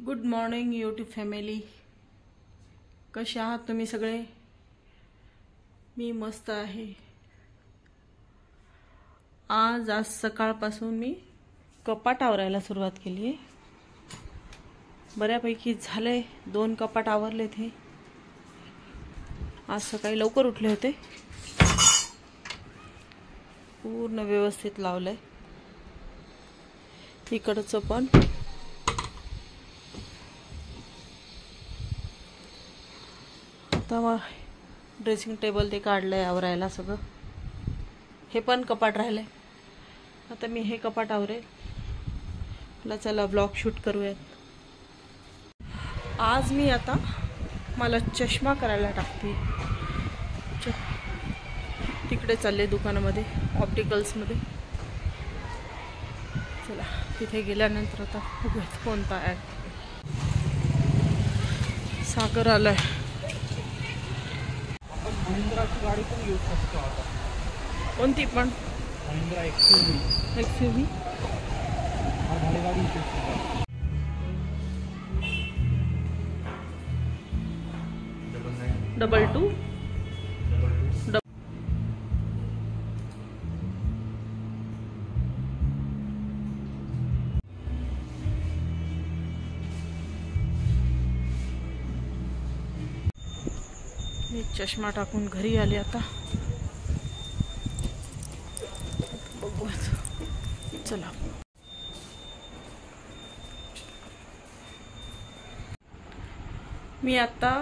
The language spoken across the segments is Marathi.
Good morning YouTube family. कसे आहात तुम्ही सगळे? मी मस्त आहे. आज सकाळपासून मी कपाट आवरायला सुरुवात केली आहे. बऱ्यापैकी झालंय. 2 कपाट आवरले थे. आज सकाळी लवकर उठले होते. पूर्ण व्यवस्थित लावलंय. इकडचं पण आता ड्रेसिंग टेबल ते काढलंय आवरायला सगळं. हे पण कपाट राहिलंय. आता मी हे कपाट आवरेल. चला ब्लॉग शूट करूयात. आज मी आता मला चष्मा करायला टाकते. तिकडे चालले दुकानामध्ये, ऑप्टिकल्समध्ये. चला तिथे गेल्यानंतर आता बघूयात कोणता ॲड. सागर आलाय. महिंद्राची गाडी पण घेऊ शकतो आता. कोणती पण? महिंद्रा एक्सयूव्ही. भारी गाडी डबल टू. मी चष्मा टाकून घरी आले. आता बघूयात. चला मी आता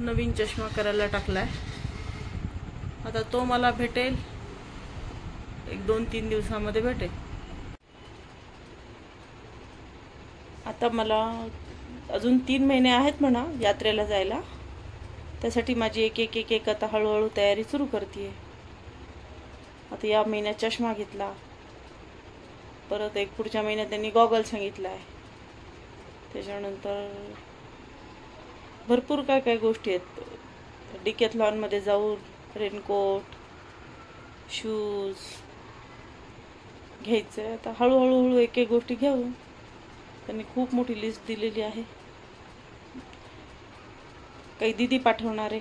नवीन चष्मा करायला टाकलाय. आता तो मला भेटेल 1-2-3 दिवसामध्ये भेटेल. आता मला अजून 3 महिने आहेत म्हणा यात्रेला जायला. त्यासाठी माझी एक आता हळूहळू तयारी सुरू करते. आता या महिन्यात चष्मा घेतला. परत एक पुढच्या महिन्यात त्यांनी गॉगल सांगितला आहे. त्याच्यानंतर भरपूर काय गोष्टी आहेत. डिकॅथलॉनमध्ये जाऊन रेनकोट, शूज घ्यायचं आहे. आता हळूहळू एक गोष्टी घेऊ. त्यांनी खूप मोठी लिस्ट दिलेली आहे. काही दीदी पाठवणार आहे,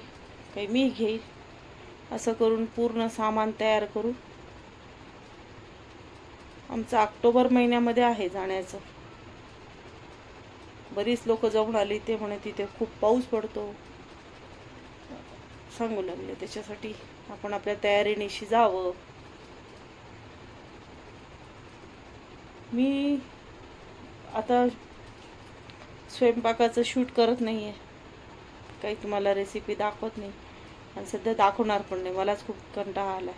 काही मी घेईल. असं करून पूर्ण सामान तयार करू. आमचं ऑक्टोबर महिन्यामध्ये आहे जाण्याचं. बरीच लोक जाऊन आली. ते म्हणे तिथे खूप पाऊस पडतो सांगू लागले. त्याच्यासाठी आपण आपल्या तयारीनिशी जावं. मी आता स्वयंपाकाचं शूट करत नाहीये. काही तुम्हाला रेसिपी दाखवत नाही आणि सध्या दाखवणार पण नाही. मलाच खूप कंटाळा आलाय.